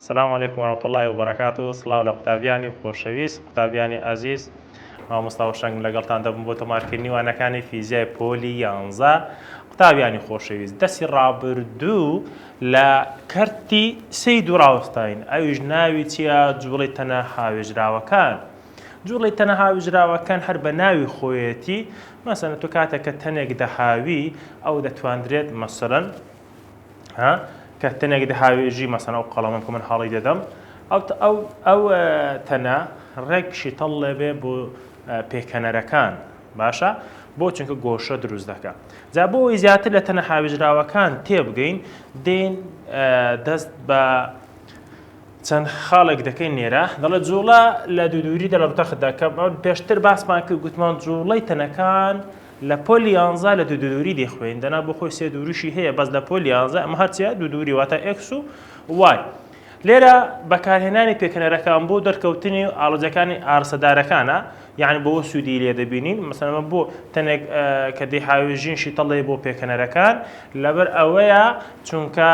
السلام عليكم ورحمة الله وبركاته. صلاة على قوتابیانی خۆشەویست، قوتابیانی عزیز، مامۆستا وەشەنگ لەگەڵتان دەبم بۆ تەمارکردنی وانەکانی فیزیای پۆلی 11. قوتابیانی خۆشەویست، دەستی ڕابردوو لە کەرتی سەی دوو ڕاوەستاین، ئەویش ناوی چیە؟ جوڵەی تەنە هاوێژراوەکان. جوڵەی تەنە هاوێژراوەکان هەر بە ناوی خۆیەتی، مەسەڵەن تۆ کاتێک کە تەنێک دەهاوی ئەو دەتوانرێت مەسەڵەن کە تەنێک دەهاوێژی مەسەڵەن ئەو قەڵەمەم کە من هەڵی دەدەم ئەو تەنە ڕێک شیتەڵ لێبێ بۆ پێکەنەرەکان، باشە؟ بۆ چونکە گۆشە دروست دەکات. جا بۆ ئەوەی زیاتر لە تەنە هاوێژراوەکان تێبگەین دێن دەست بە چەند خاڵێک دەکەین نێرە، دەڵێت جوڵە لە دوودووری دەڵەبتەخت دەکەم. پێشتر باسمان کرد گوتمان جوڵەی تەنەکان لە پۆلی 11 لە دوودووری دەخوێن، دەنا بۆ خۆی سێ دووریشی هەیە، بەس لە پۆلی 11 ئەمە هەرچیە دوودووری واتە x و y. لێرە بەکارهێنانی پێکەنەرەکان بۆ دەرکەوتنی ئاڵۆزیەکانی ئارسەدارەکانە، یعنی بۆ سوودی لێ دەبینین، مەسەڵەن بۆ تەنێک کە دەیهاوێژین شیتەڵێ بۆ پێکەنەرەکان، لەبەر ئەوەیە چونکە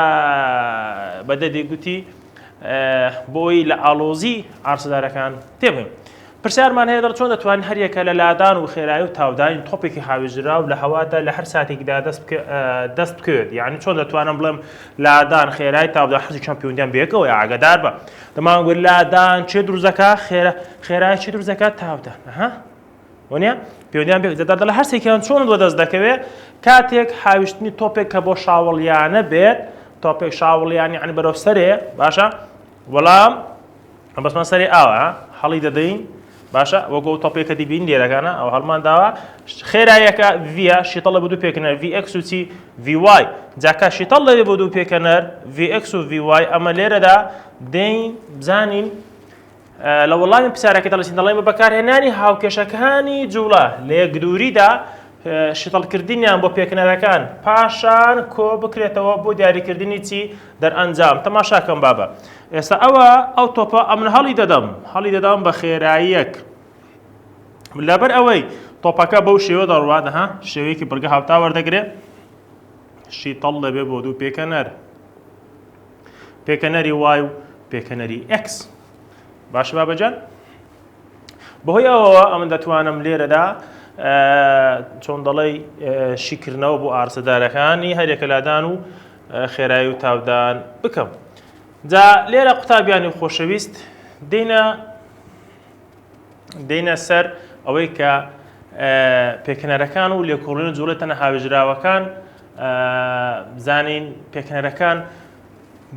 بەدەدی گوتی بۆی لە ئاڵۆزی ئارسەدارەکان تێبین. پرسیارمان هەیە دەڵ چۆن دەتوانین هەریەکە لە لادان و خێرایی و تاودانی تۆپێکی هاوێژراو لە هەوادا لە هەر ساتێکدا دەست بکەوێت، یعنی چۆن دەتوانم بڵێم لادان خێرایی تاودان حەزێکیان پەیوەندیان بێکەوە یا ئاگادار بە دەمانگوێت لادان چێ دروست دەکات، خێرایی چی دروست دەکات؟ تاودان. وانە پەیوەندیان بێت دەڵ هەر سێکیان چۆن دەست دەکەوێت کاتێک هاویشتنی تۆپێک کە بۆ شاوەڵیانە بێت، تۆپێک شاوەڵیان یعنی بەرەو سەرێ، باشە؟ وەڵام بەسمان سەری ئاوە هەڵی دەدەین، باشە؟ وەگۆ تۆپێکە دیبین لێرەکانە ئەو هەڵمان داوە خێراییەکە ڤە شیتەڵە بۆ دوو پێکەنەر vx و چی vy، جاکە شیتەڵ لەوێ بۆ دوو پێکەنەر vx و vy. ئەمە لێرەدا دەین بزانین لە وەڵامی پرسیارەکەی دەڵێن دەڵێن بە بەکارهێنانی هاوکێشەکانی جوڵە لە یەک دووریدا شیتەڵکردنیان بۆ پێکەنەرەکان پاشان کۆ بکرێتەوە بۆ دیاریکردنی چی دەرئەنجام. تەماشاکەم بابە. ئێستا ئەو تۆپە ئەمن هەڵی دەدەم بە خێراییەک، لەبەر ئەوەی تۆپەکە بەو شێوە دەڕوات، شێوەیەکی بڕگە هاوتا وەردەگرێت، شیتەڵ دەبێ بۆ دوو پێکەنەر، پێکەنەری y و پێکەنەری x. باشە بابەجان؟ بەهۆی ئەوەوە ئەمن دەتوانم لێرەدا چۆن دەڵێ شیکردنەوە بۆ ئارسەدارەکانی هەرێکە لادان و خێرایی و تاودان بکەم. جا لێرە قوتابیانی خۆشەویست دێنە سەر ئەوەی کە پێکەنەرەکان و لێکۆڵینە جوڵەی تەنە هاوێژراوەکان بزانین پێکەنەرەکان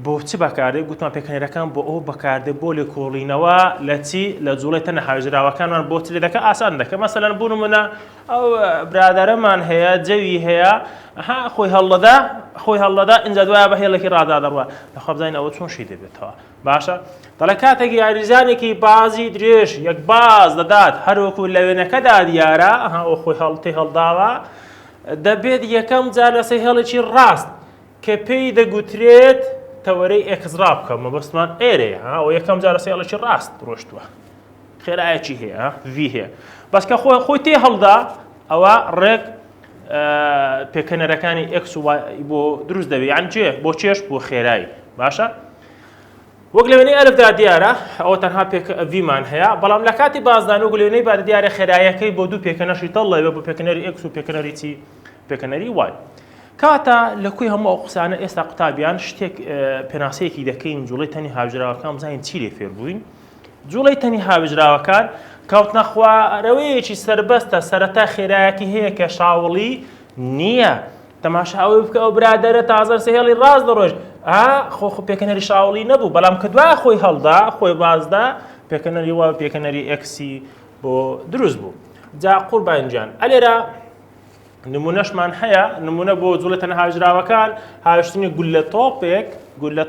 بۆ چی بەکاردێت. گوتمان پێکەنەرەکان بۆ ئەو بەکاردێت بۆ لێکۆڵینەوە لە چی لە جوڵەی تەنە هاوێژراوەکانمان بۆ چ لێ دەکە ئاسان دەکە. مەسەڵەن بوو نمونە ئەو برادەرەمان هەیە جەوی هەیە خۆی هەڵدەدا ئینجا دوایە بە هێڵێکی ڕادا دەڕوە، لەخوا بزانین ئەوە چۆن شی دەبێتەوە. باشە؟ دەڵێ کاتێک یاریزانێکی بازی درێژ یەک باز دەدات هەروەکو لە وێنەکەدا دیارە ئەو خۆی هەڵتی هەڵداوە، دەبێت یەکەم جار لەسەر هێڵێکی ڕاست کە پێی دەگوترێت تەوەرەی ئێکسڕا بکەم، مەبەستمان ئێرەیە، ئەو یەکەم جار لەسەر هێڵێکی ڕاست ڕۆشتووە، خێرایەکی هەیە ڤ هەیە، بەس کە خۆی تێ هەڵدا ئەوە ڕێک پێکەنەرەکانی x و y بۆ دروست دەبێت، یان چێ بۆ چێش بۆ خێرایی. باشە؟ وەک لە وێنەی ئەلفدا دیارە ئەوە تەنها ڤمان هەیە، بەڵام لە کاتی بازدان وەک لە وێنەی بعد دیارە خێراییەکەی بۆ دوو پێکەنەر شیتەڵ لەوێ بۆ پێکەنەری x و پێکەنەری چی پێکەنەری y. کاتە لە کوێی هەموو ئەو قسانە ئێستا قوتابیان شتێک پێناسەیەکی دەکەین جوڵەی تەنی هاوێژراوەکان بزانین چی لێ فێر بووین. جوڵەی تەنی هاوێژراوەکان کەوتنە خواردنەوەیەکی سەربەستە، سەرەتا خێرایەکی هەیە کە شاوڵی نییە. تەماشا ئەوەی بکە ئەو برادەرە تازە سەهێڵی ڕاست دەڕۆژ، خۆ پێکەنەری شاوڵی نەبوو، بەڵام کە دوای خۆی هەڵدا خۆی بازدا پێکەنەری وا پێکەنەری ئەکسی بۆ دروست بوو. جا قوربانجان ئەلێرە نمونەشمان هەیە، نمونە بۆ جوڵەی تەنە هاوێژراوەکان هاوێشتنی گولە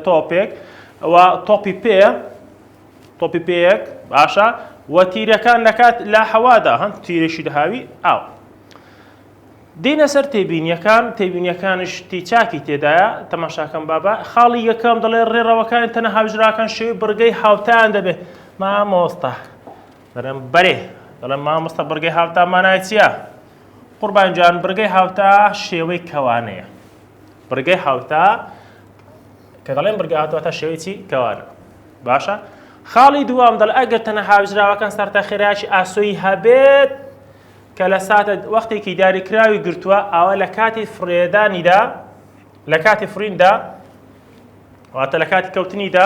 تۆپێک ئەوە تۆپی پێیەک، باشە؟ و تیرەکان دەکات لە هەوادا، تیرێکی دەهاوی ئاو. دێنە سەر تێبینیەکانش تیچاکی تێدایە. تەماشاکەم بابە. خاڵی یەکەم دەڵێ ڕێڕەوەکانی تەنە هاوێژراوەکان شێوەی بڕگەی هاوتایان دەبێت. مامۆستا دەڵێن بەرێ، دەڵێن مامۆستا بڕگەی هاوتامانای چییە؟ قوربانجان بڕگەی هاوتا شێوەی کەوانەیە. بڕگەی هاوتا کە دەڵێن بڕگەی هاوتا شێوەی چی کەوانە. باشە خاڵی دووەم دەڵێ ئەگەر تەنە هاوژراوەکان سەرتا خێرایەکی ئاسۆیی هەبێت کە لە ساتە وەختێکی داریکراوی گرتووە ئەوە لە کاتی فڕێدانیدا لە کاتی فریندا واتە لە کاتی کەوتنیدا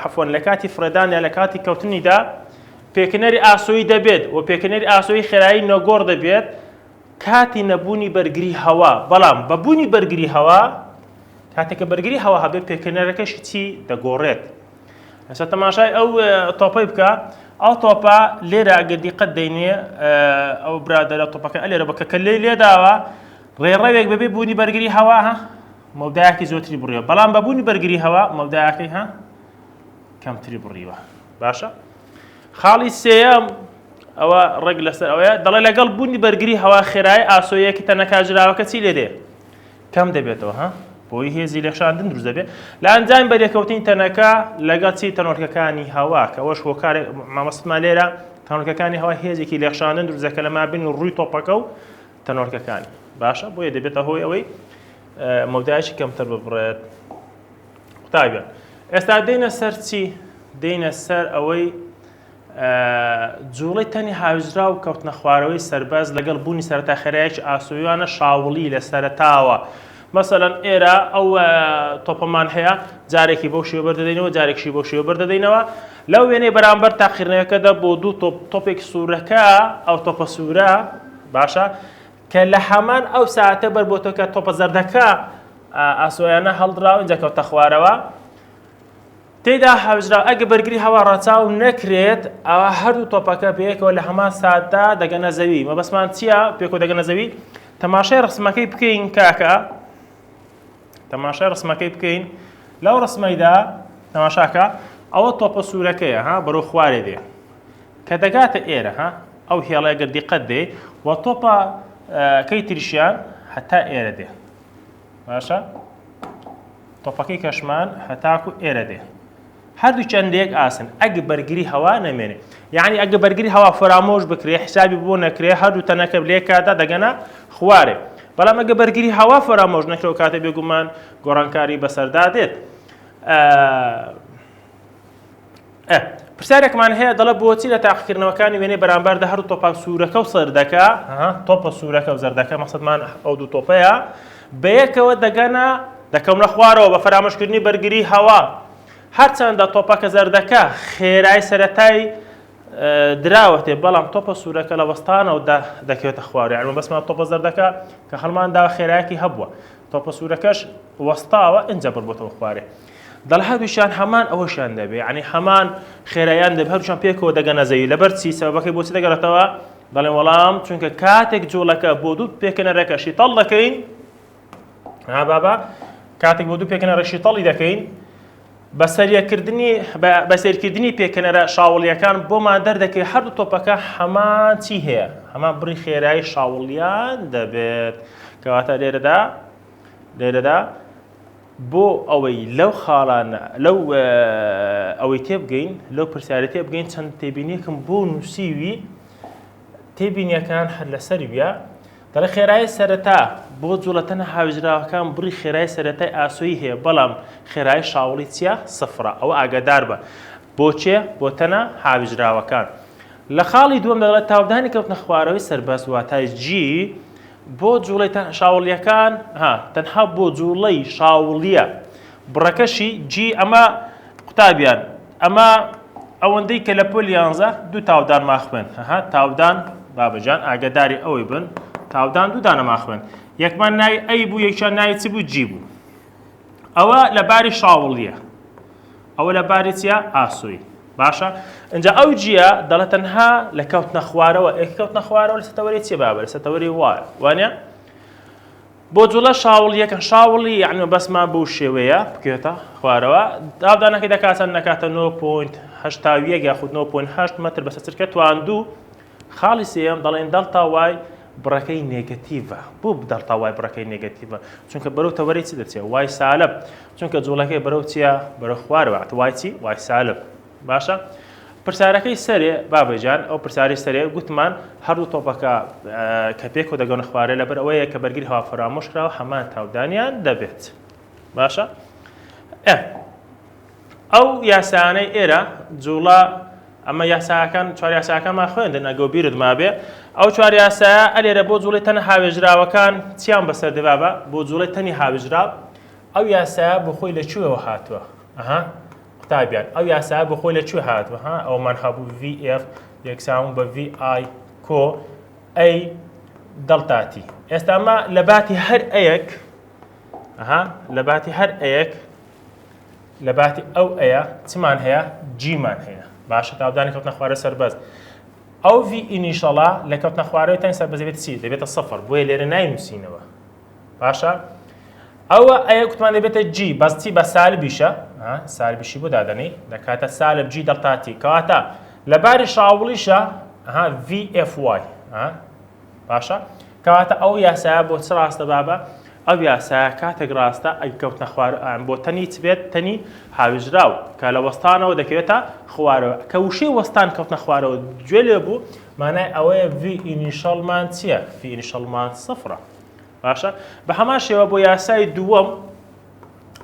حەفۆن لە کاتی فڕێدانیا لە کاتی کەوتنیدا پێکەنەری ئاسۆیی دەبێت و پێکەنەری ئاسۆیی خێرایی نەگۆڕ دەبێت کاتی نەبوونی بەرگری هەوا بەڵام بەبوونی بەرگری هەوا کاتێککە بەرگری هەوا هەبێت پێکەنەرەکەشی چی دەگۆڕێت ئەستا تەماشای ئەو تۆپەی بکە ئەو تۆپە لێرە ئەگەر دیقەت دەینێ ئەو برادەرە تۆپەکە ئەلێرە بکە کە لێداوە ڕێڕەوێک بەبێ بوونی بەرگری هەوا ها مەودایەکی زۆتری بڕیوە بەڵام بەبوونی بەرگری هەوا مەودایەکەی ها کەمتری بڕیوە باشە خاڵی سێەم ئەوە ڕێک لەسەر ئەوەیە دەڵێ لەگەڵ بوونی بەرگری هەوا خێرای ئاسۆیەکی تەنەکاژراوەکە چی لێ دێ کەم دەبێتەوە ها بۆی هێزی لێخشاندن دروست دەبێت لە ئەنجام بەرێکەوتنی تەنەکە لەگەڵ چی تەنۆرکەکانی هەوا کە ئەوەش هۆکارێک مامەستمان لێرە تەنۆرکەکانی هەوا هێزێکی لێخشاندن دروست دەکە لە مابین ڕووی تۆپەکە و تەنۆرکەکانی باشە بۆیە دەبێتە هۆی ئەوەی مەودایەکی کەمتر ببڕێت قوتابیان ئێستا دێنە سەر چی دێنە سەر ئەوەی جوڵەی تەنی هاوژرا و کەوتنە خوارەوەی سەرباز لەگەڵ بوونی سەرەتا خێرایەکی ئاسۆیانە شاوڵی لە سەرەتاوە مەسەڵەن ئێرە ئەو تۆپەمان هەیە جارێکی بۆ شێوە بەردەدەینەوە جارێکشی بۆ شێوە بەردەدەینەوە لەو وێنەی بەرامبەر تاقیرنەوەکەدا بۆ دوو تۆپێک سوورەکە ئەو تۆپە سوورە باشە کە لە هەمان ئەو ساعتە بەربۆتەوە کە تۆپە زەردەکە ئاسۆیانە هەڵدراوە اینجا کەوتە خوارەوە تێدا هاوژرا ئەگە بەرگری هەوا ڕاچاو نەکرێت ئەوە هەردوو تۆپەکە پێیەکەوە لە هەمان ساعتدا دەگەنە زەوی مەبەستمان چییە پێکەوە دەگەنە زەوی تەماشای ڕسمەکەی بکەین کاکە تەماشای ڕسمەکەی بکەین لەو ڕسمەیدا تەماشاکە ئەوە تۆپە سوورەکەیە ها بەرەو خوارێ دێ کە دەگاتە ئێرە ها ئەو هێڵە ئەگەر دیقەت دێ و تۆپە کەی تریشیان هەتا ئێرە دێ باشە تۆپەکەی کەشمان هەتاکو ئێرە دێ هەردوو چەندێک ئاسن ئەگە بەرگری هەوا نەمێنێ یعنی ئەگە بەرگری هەوا فرامۆش بکرێ حسابی بۆ نەکرێ هەردوو تەنەکە لێ کاتا دەگەنە خوارێ بەڵام ئەگە بەرگری هەوا فرامۆژ نەکرێت کاتە بێگومان گۆڕانکاری بەسەردا دێت پرسیارێکمان هەیە دەڵێ بۆچی لە تاقیکردنەوەکانی وێنەی بەرامبەردا هەردوو تۆپە سوورەکە و سەردەکە تۆپە سوورەکە و زەردەکە مەقسەدمان ئەو دوو تۆپەیە بەیەکەوە دەگەنە دەکەونە خوارەوە بە فرامۆشکردنی بەرگری هەوا هەرچەندە تۆپەکە زەردەکە خێرای سەرەتای دراوەتێ بەڵام تۆپە سوورەکە لە وەستانەوە دەکەوێتە خوارێ یعنی بەسمان تۆپە زەردەکە کە هەڵماندا خێرایەکی هەبووە تۆپە سوورەکەش وەستاوە ئینجا بڕبۆتەوە خوارێ دەڵ هەردووشیان هەمان ئەوەشیان دەبێت یعنی هەمان خێراییان دەبێت هەردووشیان پێکەوە دەگەنە زەوی لەبەر چی سەبەکەی بۆچی دەگەڕێتەوە دەڵێن وەڵام چونکە کاتێک جوڵەکە بۆ دوو پێکەنەرەکە شیتەڵ دەکەین بابا کاتێک بۆ دوو پێکەنەرە شیتەڵی دەکەین بەسەرکردنی پێکەنەرە شاوڵیەکان بۆمان دەردەکەی هەردوو تۆپەکە هەمان چی هەیە هەمان بڕی خێرایی شاوڵیان دەبێت کەواتە لێرەدا بۆ ئەوەی لەو خاڵانە لەو ئەوەی تێبگەین لەو پرسیارە تێبگەین چەند تێبینیەکم بۆ نووسیوی تێبینیەکان هەر لەسەری بیا دەڵێ خێرایی سەرەتا بۆ جوڵەتەنە هاوژراوەکان بڕی خێرایی سەرەتای ئاسۆیی هەیە بەڵام خێرایی شاوڵی چیە سفرە ئەوە ئاگادار بە بۆچێ بۆ تەنە هاوژراوەکان لە خاڵی دووەم دەڵێت تاودانی کەوتنە خوارەوەی سەرباز واتای جی بۆ جوڵەی شاوڵیەکان تەنها بۆ جوڵەی شاوڵیە بڕەکەشی جی ئەمە قوتابیان ئەمە ئەوەندەی کە لە پۆل 11 دوو تاودان ماخوێن تاودان بابەجان ئاگاداری ئەوەی بن تاودان دوو دانە ماخوێن یەکمان ناوی ئەی بوو یەکیان ناوی چی بوو جی بوو ئەوە لە باری شاوڵیە ئەوە لە باری چیە ئاسۆی باشە اینجا ئەو جیە دەڵێت تەنها لە کەوتنە خوارەوە کەوتنە خوارەوە لە سەتەوەری چیە بابە لە سەتەوەری وانە بۆ جوڵە شاوڵیەکە شاوڵی یعنی بەسمان بەو شێوەیە بکێتە خوارەوە تاودانەکەی دەکاتە نەکاتە 9.8 یاخود 9.8 مەتر بەسەر چرکە تواندوو خاڵی سێەم دەڵێن دەڵتا وای بڕەکەی نێگەتیڤە بۆ دەڵتا وای بڕەکەی نێگەتیڤە چونکە بەرەو تەوەری چی دەچێت وای سالب چونکە جوڵەکەی بەرەو چیە بەرەو خوارەوە وای چی وای سالب باشە پرسیارەکەی سەرێ بابەجان ئەو پرسیاری سەرێ گوتمان هەردوو تۆپەکە کە پێکەوە دەگەونە خوارێ لەبەر ئەوەیە کە بەرگری هەوا فرامۆش کراوە هەمان تاودانیان دەبێت باشە ئەو یاسانەی ئێرە جوڵە ئەمە یاساکان چوار یاساکانمان خوێندن ئەگەر بیرت مابێ ئەو چوار یاسایە ئەلێرە بۆ جوڵی تەنە هاوێژراوەکان چیان بەسەر دەبابە بۆ جوڵی تەنی هاوێژراو ئەو یاسایە بۆ خۆی لەکوێوە هاتووە قوتابیان ئەو یاسایە بۆ خۆی لەکوێ هاتووە ئەومان هەبوو VF یەکسان بە VI کۆ ئەی دڵتاتی ئێستا ئەمە لە باتی هەر ئەیەک لە باتی هەر ئەیەک لە باتی ئەو ئەیە چمان هەیە جیمان هەیە باشە تاودانی کەوتنە خوارە سەربەز ئەو V ئینیشەڵا لە کەوتنە خوارەوەی تەنی سەربەز دەبێت چی دەبێتە سەفر بۆیە لێرە ناینووسینەوە باشە ئەوە ئەیە کوتمان دەبێتە G بەس چی بە سالبیشە سالبیشی بۆ دادەنی دەکاتە سالب G دڵتاتی کەواتە لە باری شاوڵیشە VFY باشە کەواتە ئەو یاسایە بۆ چ ڕاستە بابە ئەو یاسایە کاتێک ڕاستە ئەی کەوتنە خوارە بۆ تەنی چ بێت تەنی هاوێژراو کە لە وەستانەوە دەکەوێتە خوارەوە کە وشەی وەستان کەوتنە خوارەوە گوێ لێ بوو مانای ئەوەیە V ئینیشەڵمان چییە؟ V ئینیشەڵمان سەفرە باشە بە هەمان شێوە بۆ یاسای دووەم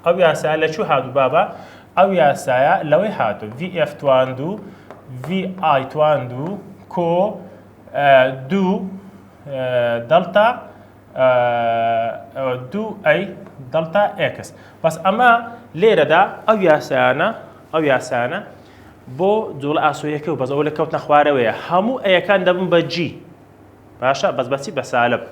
ئەو یاسایە لەکوێ هاتوو بابە ئەو یاسایە لەوەی هاتوو VF تواندوو VI تواندوو کۆ دوو دڵتا دوو ئەی دڵتا ئێکس بەس ئەمە لێرەدا ئەو یاسایانە بۆ جوڵە ئاسۆیەکە و بەزەوە لە کەوتنە خوارەوەیە هەموو ئەیەکان دەبن بە G باشە بەس بەچی بە سالب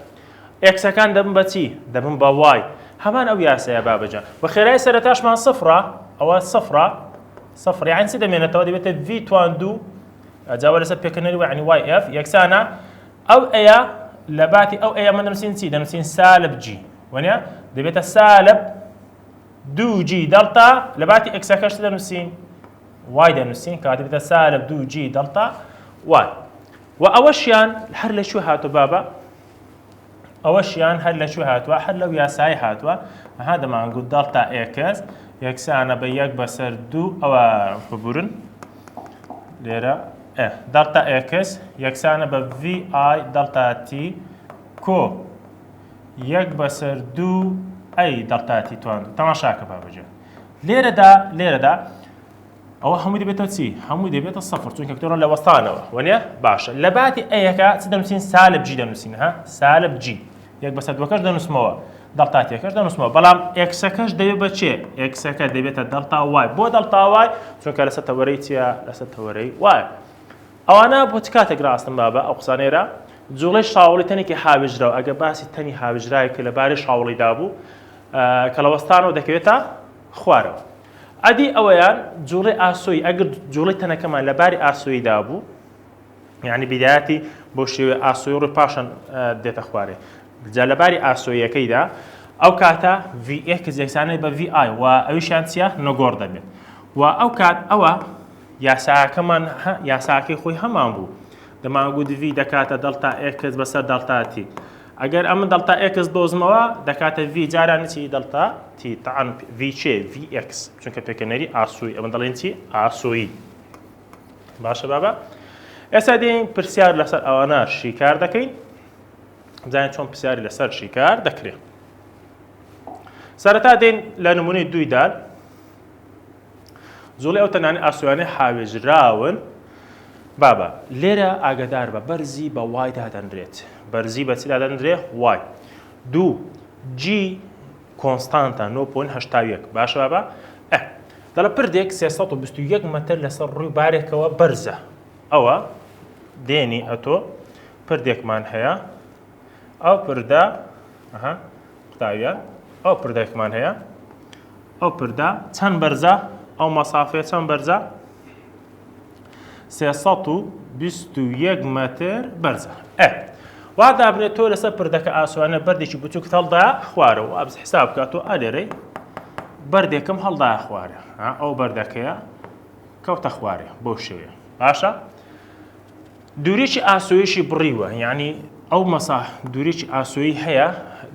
ئێکسەکان دەبن بە چی دەبن بە وای هەمان ئەو یاسایە بابەجان بە خێرای سەرەتاشمان سفرە ئەوە سفر یعنی چی دەمێنێتەوە دەبێتە V تواندوو جاوە لەسەر پێکردنەوەی یعنی YF یەکسانە ئەو ئەیە لە باتی ئەو ئەیە من دەنووسین چی دەنووسین سالب G وانە دەبێتە سالب 2G دڵتا لە باتی ئێکسەکەش دەنووسین وای دەنووسین کاتێک دەبێتە سالب 2G دڵتا وای و ئەوەشیان هەر لەکوێ هاتووە بابە ئەوەشیان هەر لەکوێ هاتووە هەر لەو یاسای هاتووە دەمانگوت دڵتا ئێکس یەکسانە بە یەک بەسەر دوو ئەوە ببورن لێرە دڵتا ئێکس یەکسانە بە VI دڵتاتی کۆ یەک بەسەر دوو ئەی دڵتاتی تواندوو تەماشاکە بابەجێ لێرەدا ئەوە هەمووی دەبێتەوە چی هەمووی دەبێتە سەفر چونکە کتۆرە لە وەستانەوە وانە باشە لە باتی ئەیەکە چ دەنووسین سالب G دەنووسین سالب G یەک بەسەر دووەکەش دەنووسمەوە دڵتاتیەکەش دەنووسمەوە بەڵام ئێکسەکەش دەبێت بە چێ ئێکسەکە دەبێتە دڵتا وای بۆ دڵتا وای چونکە لەسەر تەوەرەی چیە لەسەر تەوەرەی وای ئەوانە بۆ چ کاتێک ڕاستن بابە ئەو قسانێرە جوڵەی شاوڵی تەنێکی هاوێژراو ئەگە باسی تەنی هاوێژرایەکە لە باری شاوڵیدا بوو کە لە وەستانەوە دەکەوێتە خوارەوە ئەدی ئەوەیان جوڵەی ئاسۆیی ئەگەر جوڵەی تەنەکەمان لە باری ئاسۆییدا بوو یعنی بیدایەتی بۆ شێوێ ئاسۆی ڕووی پاشان دێتە خوارێ جا لە باری ئاسۆیەکەیدا ئەو کاتە VX یەکسانەی بە VI و ئەویشیان چیە نۆگۆڕ دەبێت و ئەو کات ئەوە یاساکەمان یاساکەی خۆی هەمان بوو دەمانگوت V دەکاتە دڵتا ئێکس بەسەر دڵتاتی ئەگەر ئەمە دڵتا ئێکس دۆزمەوە دەکاتە V جارانی چی دڵتا تی تەعەن V چێ VX چونکە پێکەنەری ئاسووی ئەمە دەڵێن چی ئاسووی باشە بابە ئێستا دێین پرسیار لەسەر ئەوانە شیکار دەکەین بزانین چۆن پرسیاری لەسەر شیکار دەکرێت سەرەتا دێین لە نمونەی دوویدان جوڵەی ئەو تەنانی ئاسوویانەی هاوێژراون بابە لێرە ئاگادار بە بەرزی بە وای دادەنرێت بەرزی بە چی دادەنرێت وای دوو G کۆنستانتە 9.81 باشە بابە دەڵە پردێک 321 مەتر لەسەر ڕووی بارێکەوە بەرزە ئەوە دێنی ئەتۆ پردێکمان هەیە ئەو پردە قوتابیان ئەو پردێکمان هەیە ئەو پردە چەند بەرزە ئەو مەسافەیە چەند بەرزە 321 مەتر بەرزە وا دابنێت تۆ لەسەر پردەکە ئاسوانە بەردێکی بچووک هەڵدا خوارەوە ئەبز حساب بکاتەوە ئالێرەی بەردێکم هەڵدا خوارە ئەو بەردەکەیە کەوتە خوارێ بۆ شێوێ باشە دووریی ئاسۆیشی بڕیوە یعنی ئەو مەسا دووریی ئاسۆیی هەیە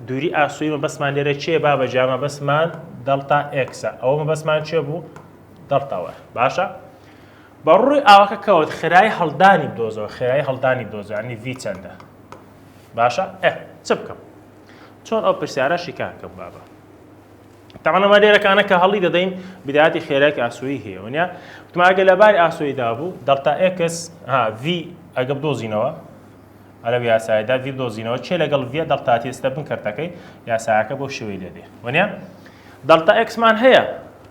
دووری ئاسۆیمە بەسمان لێرە چێ بابە جامە بەسمان دڵتا ئێکسە ئەومە بەسمان چێ بوو دڵتاوە باشە بە ڕووی ئاوەکە کەوت خێرایی هەڵدانی بدۆزەوە خێرایی هەڵدانی بدۆزە ینی V چەندە باشە چ بکەم چۆن ئەو پرسیارە شیکار بکەم بابە طبعا ما ديرك أنا كهالي دين بداية خيرك أسوي هي ونيا ما أقل باري أسوي دابو دلتا إكس في أقب دوزينوا على بيا سايدا في دوزينوا شيء لقل في دلتا تي استبن كرتكي يا ساعك بو شوي دي ونيا دلتا إكس مان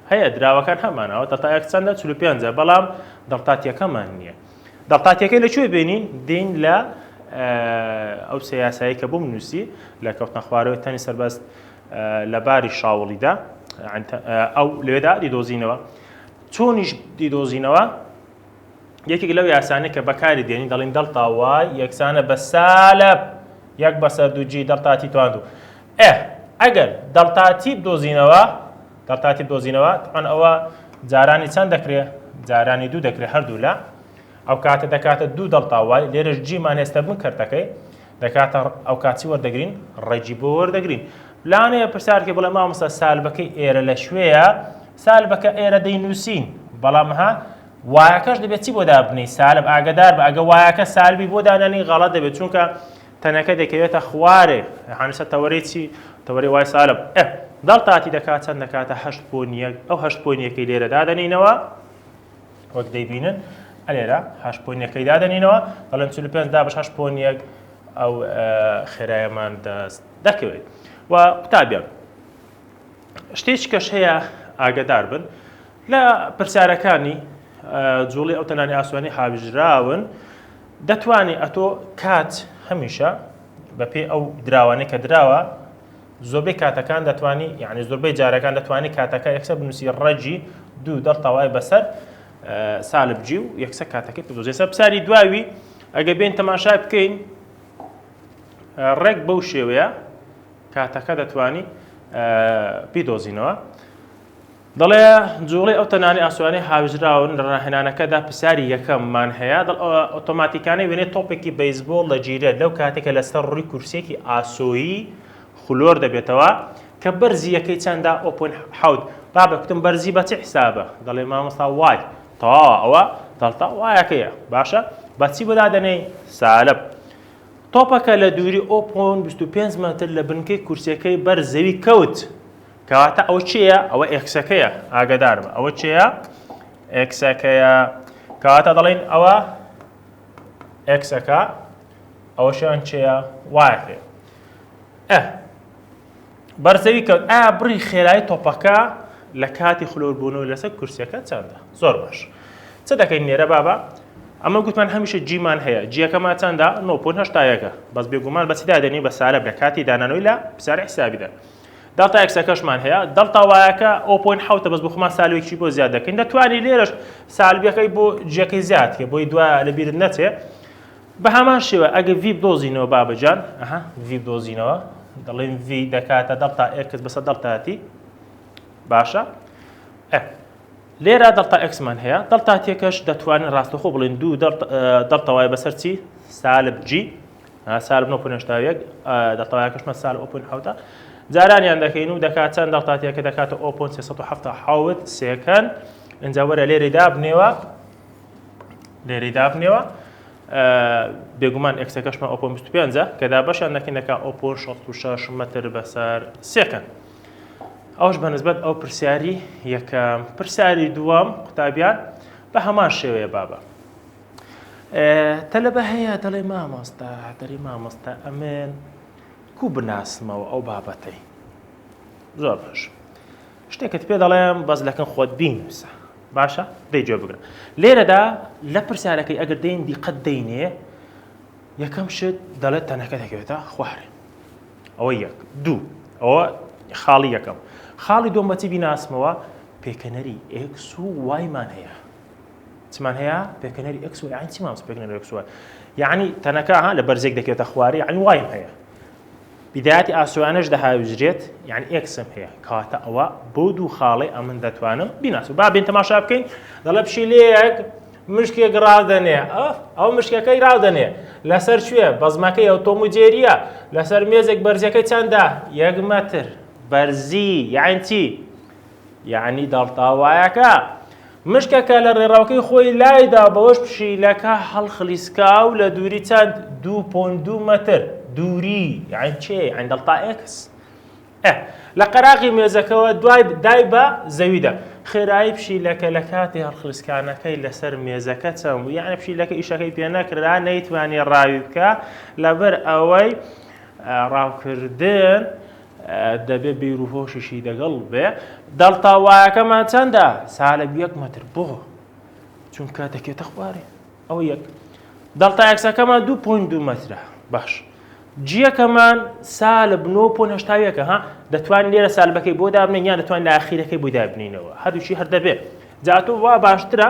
هي دراوا كان همان أو دلتا إكس عندنا سلوبيان زي بلام دلتا تي كمان نيا دلتا تي كي لشوي بينين دين لا أو سياسة كبو منوسي لكوتنا خوارو تاني سربست لباري شاولي دا أو لبدا دي دوزينوا چونش دي دوزينوا يكي لو ياساني كبكاري ديني دلين دلتا واي يكسانه بسالب يك بسر دو جي دلتا تي تواندو اگر دلتا تي بدوزينوا طبعا او جاراني چند دكري جاراني دو دكري هر دولا او كات دكات دو دلتا واي ليرج جي ما نستبن كرتكي دكات او كاتي وردگرين رجيبو وردگرين لانه برسار كي بلا ما مس سالبكي ايره لشويه سالبك ايره دينوسين بلامها وايكش دبيتي بودا ابني سالب اگدار باگ وايك سالبي بودا انني غلط دبي چونك تنكه دكيت خواره يعني ستوريتي توري واي سالب دلتاتي دكات نكات 8.1 او 8.1 كي ليره دادنينوا وقت ديبينن عليلا 8.1 كي دادنينوا طلعن سلوبين دابش 8.1 او خرايمان دكوي وقتابيا شتيش هي ئاگدار بن لا پرسیارەکانی جوڵی ئەو تەنانی ئاسوانی هاوژراون دەتوانی ئەتۆ کات هەمیشە بەپێی ئەو دراوانەی کە دراوە زۆربەی کاتەکان دەتوانی یعنی زۆربەی جارەکان دەتوانی کاتەکە یەکسەر بنووسی ڕەجی دوو دەڵتەوای بەسەر سالب جی و یەکسەر کاتەکەی بدۆزێ سەر پرسیاری دواوی ئەگە بێن تەماشای بکەین ڕێک بەو شێوەیە کاتەکە دەتوانی بیدۆزینەوە دەڵێ جوڵی ئەو تەنانی ئاسوانی هاوژراون لە ڕاهێنانەکەدا پرسیاری یەکەممان هەیە دڵ ئۆتۆماتیکانەی وێنێ تۆپێکی بەیزبۆڵ لە جیرێت لەو کاتێکە لەسەر ڕووی کورسێکی ئاسۆیی خلۆر دەبێتەوە کە بەرزی یەکەی چەندە 0.7 بابە کوتم بەرزی بە چ حسابە دەڵێ مامۆستا وای تەواوە ئەوە دەڵتا وایەکەیە باشە بەچی بۆ دادەنێی سالب تۆپەکە لە دووری 0.25 متر لە بنکەی کورسەکەی بەر زەوی کەوت کەواتە ئەوە چییە؟ ئەوە ئێکسەکەیە ئاگدار بە ئەوە چییە؟ ئێکسەکەیە کەواتە دەڵێن ئەوە ئێکسەکە ئەوەشیان چییە؟ وایەکەیە بەرزەوی کەوت ئایا بڕی خێرایی تۆپەکە لە کاتی خلۆربوونەوە لەسەر کورسەکە چەندە؟ زۆر باش چ دەکەین لێرە بابە؟ ئەمە گوتمان هەمیشە جیمان هەیە جیەکەمان چەندە؟ 9.8 بەس بێگومان بەچی دادەنی بە سالب لە کاتی دانانەوەی لە پرسیاری حسابیدا دڵتا ئێکسەکەشمان هەیە دڵتا وایەکە 0.7 بەس بخۆمان سالوێکی بۆ زیاد دەکەین دەتوانی لێرەش سالبیەکەی بۆ جیەکەی زیادکە بۆی دوای لەبیرت نەچێ بە هەمان شێوە ئەگە وی بدۆزینەوە بابەجان وی بدۆزینەوە دەڵێن وی دەکاتە دڵتا ئێکس بەسەر دڵتاتی باشە لێرە دڵتا ئێکسمان هەیە دڵتاتێکەش دەتوانین ڕاستەخۆ بڵێن دوو دڵتەوای بەسەر چی سالب جی سالب 9.8 دڵتەوایەکەشمە سالب 0.7 جارانیان دەکەین و دەکات چەند دڵتاتێکە دەکاتە 0.377 سێکەند ئەنجا وەرە لێرەی دابنێوە بێگومان ئێکسەکەشمە 0.25 کە دابەشیان دەکەین دەکات 0.66 متر بەسەر سێکەند ئەوش بەنسبەت ئەو پرسیاری یەکەم پرسیاری دووەم قوتابیان بە هەمان شێوەیە بابە تەلەبە هەیە دەڵێ مامۆستا ئەمێن کو بناسمەوە ئەو بابەتەی زۆر باش شتێکت پێ دەڵێم بەس لەکەن خۆت بینووسە باشە دەی گوێ بگرە لێرەدا لە پرسیارەکەی ئەگەر دێن دیقەت دەینێ یەکەم شت دەڵێت تەنەکە دەکەوێتە خوارێ ئەوە یەک دوو ئەوە خاڵی یەکەم خاڵی دووەم بەچی بیناسمەوە پێکەنەری ئێکس و وایمان هەیە چمان هەیە پێکەنەری ئێکس و یعنی چی مامۆستا پێکەنەری ئێکس و وای یعنی تەنەکە لە بەرزێک دەکەوێتە خوارێ یعنی وایم هەیە بداياتي ئاسوانەش دەهاوژرێت یعنی ئێکسم هەیە کاتە ئەوە بۆ دوو خاڵی ئەمن دەتوانم بیناسم با بێن تەماشا بکەین دەڵێ پشیلەیەک مشکێک ڕاودەنێ ئەو مشکەکەی ڕاودەنێ لەسەر کوێ بەزمەکەی ئۆتۆمۆجێریە لەسەر مێزێک بەرزەکەی چەندە 1 متر بەرزی یعنی چی یعنی دڵتاوایەکە مشکەکە لە ڕێڕاوەکەی خۆی لایدا بەوەش پشیلەکە هەڵخلیسکا و لە دووری چەند 2.2 متر دووری یعنی چێ یعنی دڵتا ئێکس لە قەراقی مێزەکەەوە دوای دای بە زەویدا خێرایی پشیلەکە لە کاتی هەڵخلیسکانەکەی لەسەر مێزەکە چەند یعنی پشیلەکە ئیشەکەی پێ نەکرا نەیتوانی ڕاوی بکە لەبەر ئەوەی ڕاوکردن دەبێ بیرروهۆشیشی دەگەڵ بێ دڵتاوایەکەمان چەندە سالب 1 مەتر بۆ چونکە دەکێتە خوارێ ئەوە یەک دڵتایەکسەکەمان 2.2 مەترە باش جیەکەمان سالب 9.8 ها دەتوانین لێرە سالبەکەی بۆ دابنین یان دەتوانین لە ئاخیرەکەی بۆ دابنینەوە هەردووشی هەر دەبێت جاتۆ وا باشترە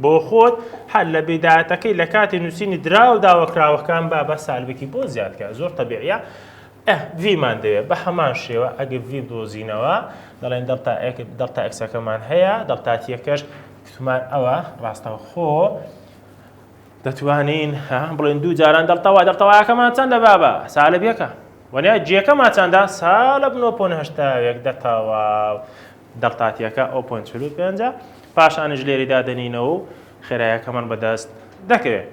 بۆ خۆت هەر لە بێدایەتەکەی لە کاتی نووسینی دراو داوەکراوەکان بە سالبێکی بۆ زیادکە زۆر تەبیعە ڤمان دەوێت بە هەمان شێوە ئەگە ڤ دۆزینەوە دەڵێن دڵتا ئەکسەکەمان هەیە دڵتاتیەکەش کتمان ئەوە ڕاستەوە خۆ دەتوانین بڵێن دوو جاران دڵتەوایەکەمان چەندە بابە سالب 1 وەنیا جیەکەمان چەندە سالب 9.8 دەتەواو دڵتاتیەکە 0.45 پاشانش لێری دادەنینەوە و خێرایەکەمان بەدەست دەکەوێت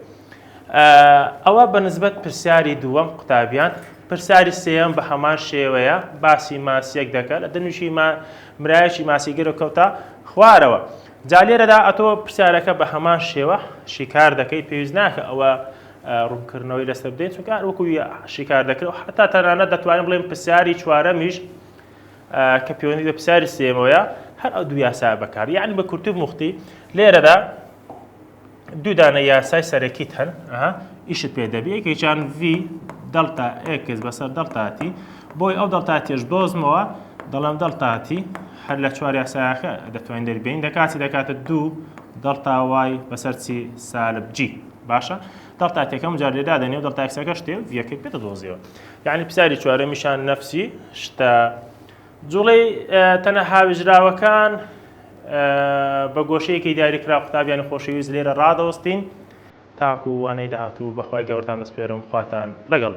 ئەوە بەنسبەت پرسیاری دووەم قوتابیان پرسیاری سێەم بە هەمان شێوەیە باسی ماسیەک دەکات لە دەنووشی مرایەکی ماسیگەرە کەوتە خوارەوە جا لێرەدا ئەتۆ پرسیارەکە بە هەمان شێوە شیکار دەکەیت پێویست ناکە ئەوە ڕوونکردنەوەی لەسەر بدەیت چونکە وەکو شیکار دەکرێت حتا تەنانەت دەتوانین بڵێن پرسیاری چوارەمیش کە پەیوەندی بە پرسیاری سێمەوەیە هەر ئەو دوو یاسا بەکار یعنی بە کورتوب موختی لێرەدا دوو دانە یاسای سەرەکیت هەن ئیشت پێ دەبێت یەکێکیان V دڵتا ئێکس بەسەر دڵتاتی بۆی ئەو دڵتاتیش دۆزمەوە دەڵێم دڵتاتی هەر لە چوار یاسایەکە دەتوانین دەربین دەکاتە 2 دڵتا وای بەسەر چی سالب G باشە دڵتاتیەکەم جار لێدا دەنێ و دڵتاکسەکە شتێ ڤەکەی پێتە دۆزیەوە یعنی پرسیاری چوارەمیشان نەفسی شتە جوڵەی تەنە هاویژراوەکان بە گۆشەیەکی دیاریکرا قوتابیانی خۆشەویست لێرە ڕادەوەستین تاکو وانەی داهاتوو بەخوای گەورەتان دەسپێرم خواتان لەگەڵ